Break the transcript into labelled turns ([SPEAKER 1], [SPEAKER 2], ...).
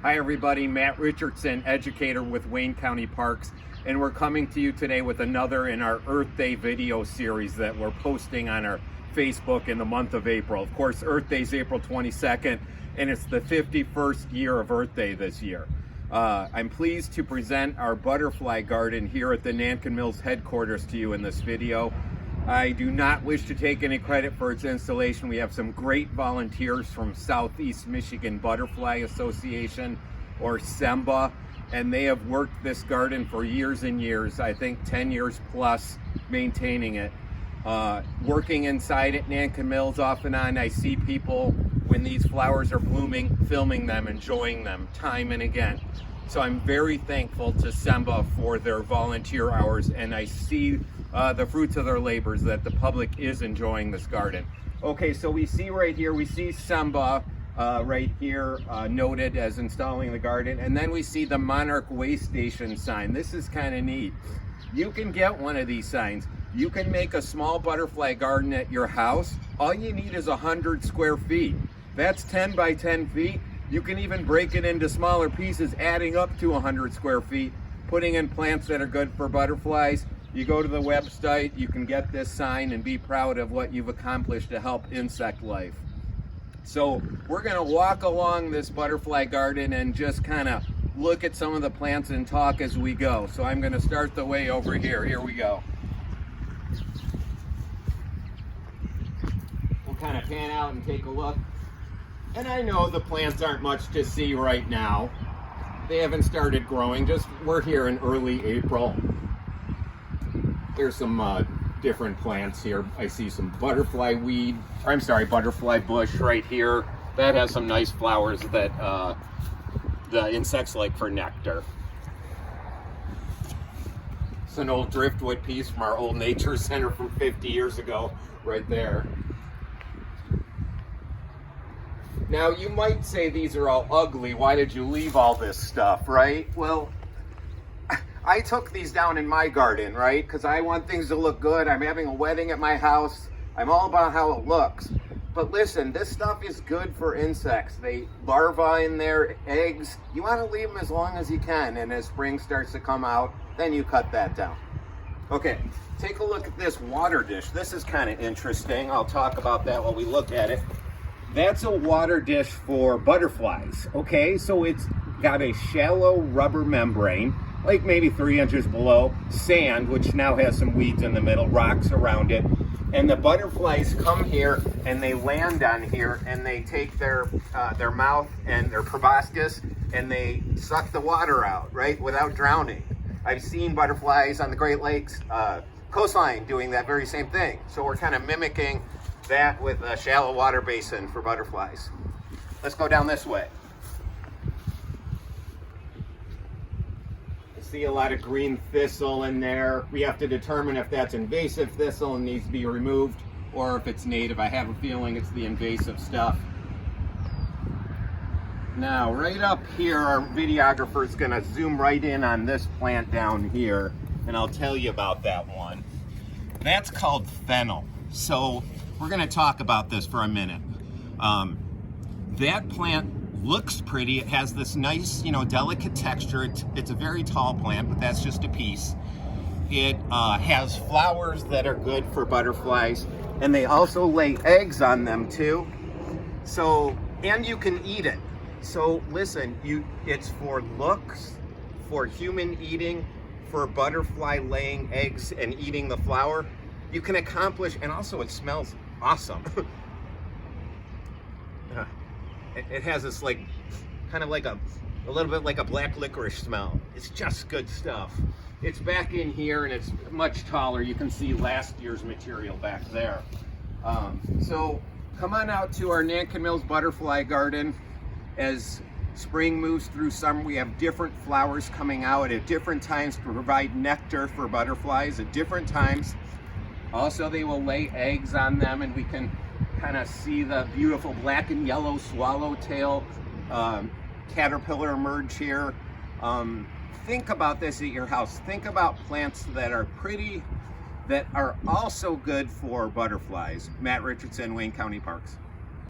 [SPEAKER 1] Hi everybody, Matt Richardson, educator with Wayne County Parks, and we're coming to you today with another in our Earth Day video series that we're posting on our Facebook in the month of April. Of course, Earth Day is April 22nd, and it's the 51st year of Earth Day this year. I'm pleased to present our butterfly garden here at the Nankin Mills headquarters to you in this video. I do not wish to take any credit for its installation. We have some great volunteers from Southeast Michigan Butterfly Association, or SEMBA, and they have worked this garden for years and years, I think 10 years plus, maintaining it. Working inside at Nankin Mills off and on, I see people when these flowers are blooming, filming them, enjoying them time and again. So I'm very thankful to SEMBA for their volunteer hours, and I see the fruits of their labors, that the public is enjoying this garden. Okay, so we see right here, we see SEMBA right here noted as installing the garden, and then we see the Monarch Way Station sign. This is kind of neat. You can get one of these signs. You can make a small butterfly garden at your house. All you need is 100 square feet. That's 10 by 10 feet. You can even break it into smaller pieces, adding up to 100 square feet, putting in plants that are good for butterflies. You go to the website, you can get this sign and be proud of what you've accomplished to help insect life. So we're gonna walk along this butterfly garden and just kind of look at some of the plants and talk as we go. So I'm gonna start the way over here. Here we go. We'll kind of pan out and take a look. And I know the plants aren't much to see right now. They haven't started growing, we're here in early April. There's some different plants here. I see some butterfly bush right here. That has some nice flowers that the insects like for nectar. It's an old driftwood piece from our old nature center from 50 years ago, right there. Now you might say these are all ugly. Why did you leave all this stuff, right? Well, I took these down in my garden, right? Because I want things to look good. I'm having a wedding at my house. I'm all about how it looks. But listen, this stuff is good for insects. They larvae in their eggs. You want to leave them as long as you can. And as spring starts to come out, then you cut that down. Okay, take a look at this water dish. This is kind of interesting. I'll talk about that while we look at it. That's a water dish for butterflies. Okay, so it's got a shallow rubber membrane, like maybe 3 inches below, sand, which now has some weeds in the middle, rocks around it. And the butterflies come here and they land on here and they take their mouth and their proboscis and they suck the water out, right, without drowning. I've seen butterflies on the Great Lakes coastline doing that very same thing. So we're kind of mimicking that with a shallow water basin for butterflies. Let's go down this way. I see a lot of green thistle in there. We have to determine if that's invasive thistle and needs to be removed, or if it's native. I have a feeling it's the invasive stuff. Now, right up here, our videographer is gonna zoom right in on this plant down here, and I'll tell you about that one. That's called fennel. So we're gonna talk about this for a minute. That plant looks pretty. It has this nice, delicate texture. It's a very tall plant, but that's just a piece. It has flowers that are good for butterflies, and they also lay eggs on them too. So, and you can eat it. So listen, it's for looks, for human eating, for butterfly laying eggs and eating the flower. You can accomplish, and also it smells awesome. It has this kind of like a little bit like a black licorice smell. It's just good stuff. It's back in here and it's much taller. You can see last year's material back there. So come on out to our Nankin Mills butterfly garden. As spring moves through summer, we have different flowers coming out at different times to provide nectar for butterflies at different times. Also, they will lay eggs on them, and we can kind of see the beautiful black and yellow swallowtail caterpillar emerge here. Think about this at your house. Think about plants that are pretty, that are also good for butterflies. Matt Richardson, Wayne County Parks.